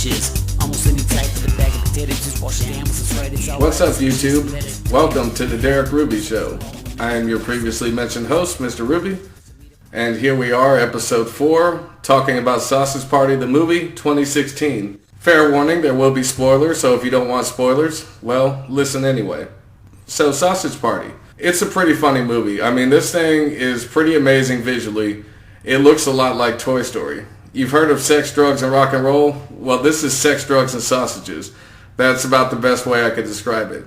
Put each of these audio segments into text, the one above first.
sausages. Almost any type of the bag of potatoes, just wash it down with some sweat. It's all What's up, YouTube? Welcome to the Derek Ruby Show. I am your previously mentioned host, Mr. Ruby, and here we are, episode 4, talking about Sausage Party, the movie, 2016. Fair warning, there will be spoilers, so if you don't want spoilers, well, listen anyway. So, Sausage Party. It's a pretty funny movie. I mean, this thing is pretty amazing visually. It looks a lot like Toy Story. You've heard of sex, drugs, and rock and roll? Well, this is sex, drugs, and sausages. That's about the best way I could describe it.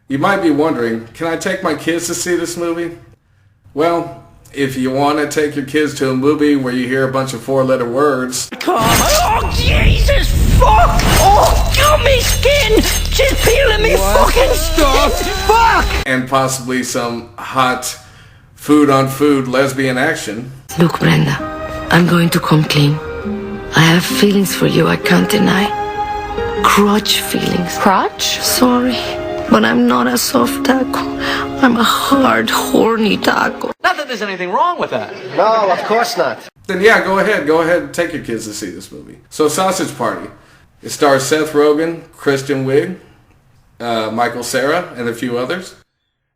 You might be wondering, can I take my kids to see this movie? Well, if you want to take your kids to a movie where you hear a bunch of four-letter words... Oh, Jesus, fuck! Oh, gummy skin! She's peeling me fucking stuff! Fuck! and possibly some hot food-on-food lesbian action... Look, Brenda, I'm going to come clean. I have feelings for you I can't deny. Crotch feelings. Crotch? Sorry, but I'm not a soft taco. I'm a hard, horny taco. Not that there's anything wrong with that. No, of course not. Then yeah, go ahead and take your kids to see this movie. So, Sausage Party. It stars Seth Rogen, Kristen Wiig, Michael Cera, and a few others.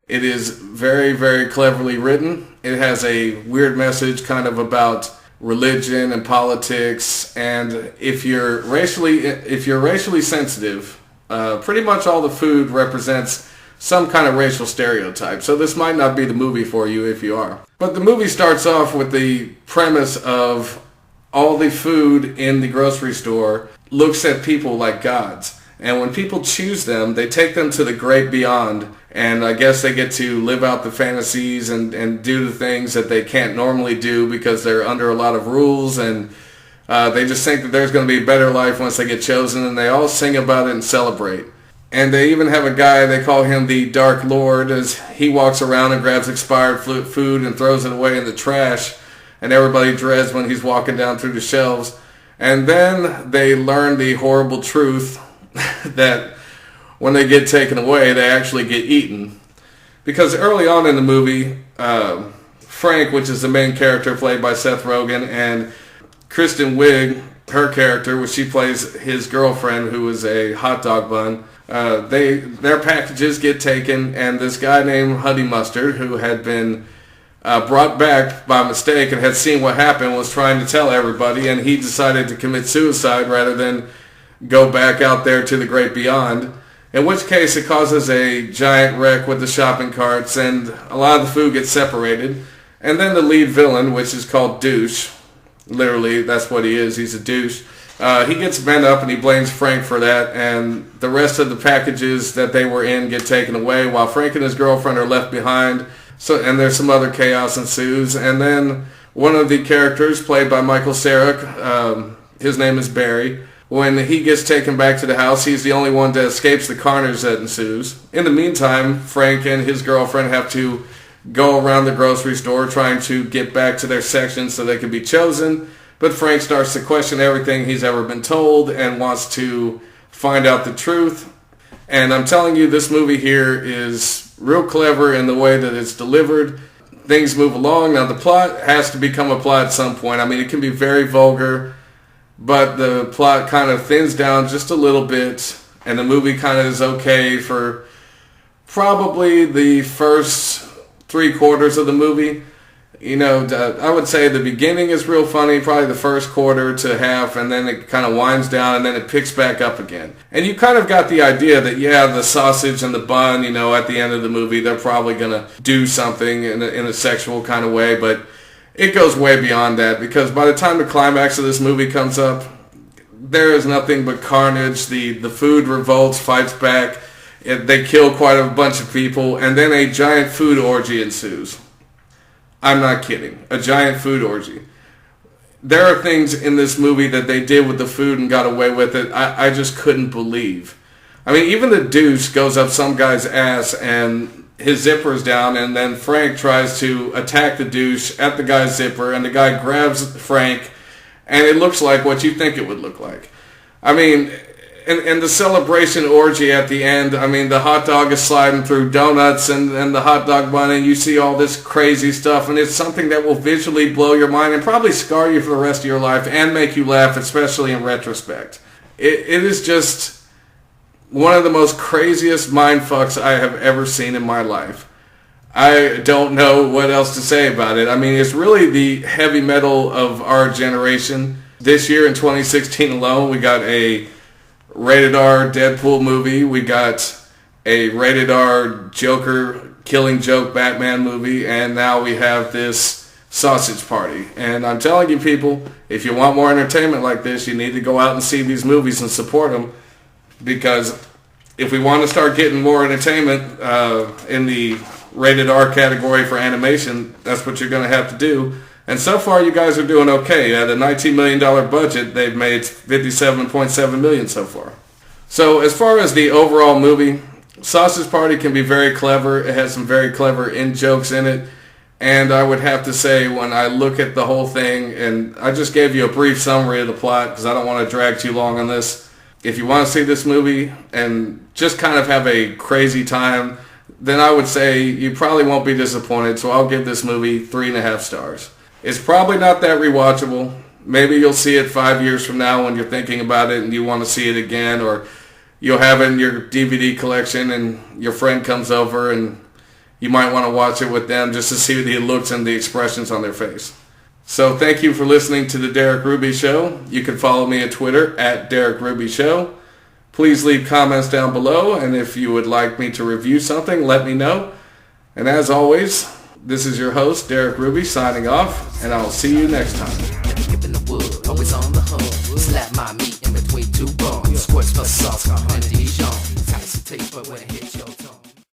It is very, very cleverly written. It has a weird message kind of about religion and politics, and if you're racially sensitive, pretty much all the food represents some kind of racial stereotype. So this might not be the movie for you if you are. But the movie starts off with the premise of all the food in the grocery store looks at people like gods. And when people choose them, they take them to the great beyond. And I guess they get to live out the fantasies and do the things that they can't normally do because they're under a lot of rules. And they just think that there's going to be a better life once they get chosen. And they all sing about it and celebrate. And they even have a guy, they call him the Dark Lord, as he walks around and grabs expired food and throws it away in the trash. And everybody dreads when he's walking down through the shelves. And then they learn the horrible truth that when they get taken away, they actually get eaten. Because early on in the movie, Frank, which is the main character played by Seth Rogen, and Kristen Wiig, her character, which she plays his girlfriend, who is a hot dog bun, their packages get taken, and this guy named Honey Mustard, who had been brought back by mistake and had seen what happened, was trying to tell everybody, and he decided to commit suicide rather than go back out there to the great beyond, in which case it causes a giant wreck with the shopping carts, and a lot of the food gets separated. And then the lead villain, which is called Douche, literally that's what he is, he's a douche, he gets bent up and he blames Frank for that, and the rest of the packages that they were in get taken away while Frank and his girlfriend are left behind. And there's some other chaos ensues. And then one of the characters, played by Michael Cera, his name is Barry. When he gets taken back to the house, he's the only one that escapes the carnage that ensues. In the meantime, Frank and his girlfriend have to go around the grocery store trying to get back to their section so they can be chosen. But Frank starts to question everything he's ever been told and wants to find out the truth. And I'm telling you, this movie here is real clever in the way that it's delivered. Things move along. Now, the plot has to become a plot at some point. I mean, it can be very vulgar, but the plot kind of thins down just a little bit, and the movie kind of is okay for probably the first 3/4 of the movie. You know, I would say the beginning is real funny, probably the first quarter to half, and then it kind of winds down, and then it picks back up again. And you kind of got the idea that, yeah, the sausage and the bun, you know, at the end of the movie, they're probably going to do something in a sexual kind of way, but it goes way beyond that, because by the time the climax of this movie comes up, there is nothing but carnage. The food revolts, fights back, they kill quite a bunch of people, and then a giant food orgy ensues. I'm not kidding. A giant food orgy. There are things in this movie that they did with the food and got away with it I just couldn't believe. I mean, even the douche goes up some guy's ass and his zipper's down, and then Frank tries to attack the douche at the guy's zipper, and the guy grabs Frank, and it looks like what you think it would look like. I mean, and the celebration orgy at the end, I mean, the hot dog is sliding through donuts and the hot dog bun, and you see all this crazy stuff, and it's something that will visually blow your mind and probably scar you for the rest of your life and make you laugh, especially in retrospect. It is just one of the most craziest mind fucks I have ever seen in my life. I don't know what else to say about it. I mean, it's really the heavy metal of our generation. This year in 2016 alone, we got a rated R Deadpool movie. We got a rated R Joker Killing Joke Batman movie. And now we have this Sausage Party. And I'm telling you people, if you want more entertainment like this, you need to go out and see these movies and support them. Because if we want to start getting more entertainment in the rated R category for animation, that's what you're going to have to do. And so far, you guys are doing okay. At a $19 million budget, they've made $57.7 million so far. So as far as the overall movie, Sausage Party can be very clever. It has some very clever in-jokes in it. And I would have to say, when I look at the whole thing, and I just gave you a brief summary of the plot because I don't want to drag too long on this. If you want to see this movie and just kind of have a crazy time, then I would say you probably won't be disappointed. So I'll give this movie 3.5 stars. It's probably not that rewatchable. Maybe you'll see it 5 years from now when you're thinking about it and you want to see it again, or you'll have it in your DVD collection and your friend comes over and you might want to watch it with them just to see the looks and the expressions on their face. So thank you for listening to The Derek Ruby Show. You can follow me on Twitter at Derek Ruby Show. Please leave comments down below, and if you would like me to review something, let me know. And as always, this is your host, Derek Ruby, signing off, and I'll see you next time. Hip in the wood, always on the hook. Slap my meat in between two bones. Squirts for sauce, 100 Dijon. Tight tape, but when it hits your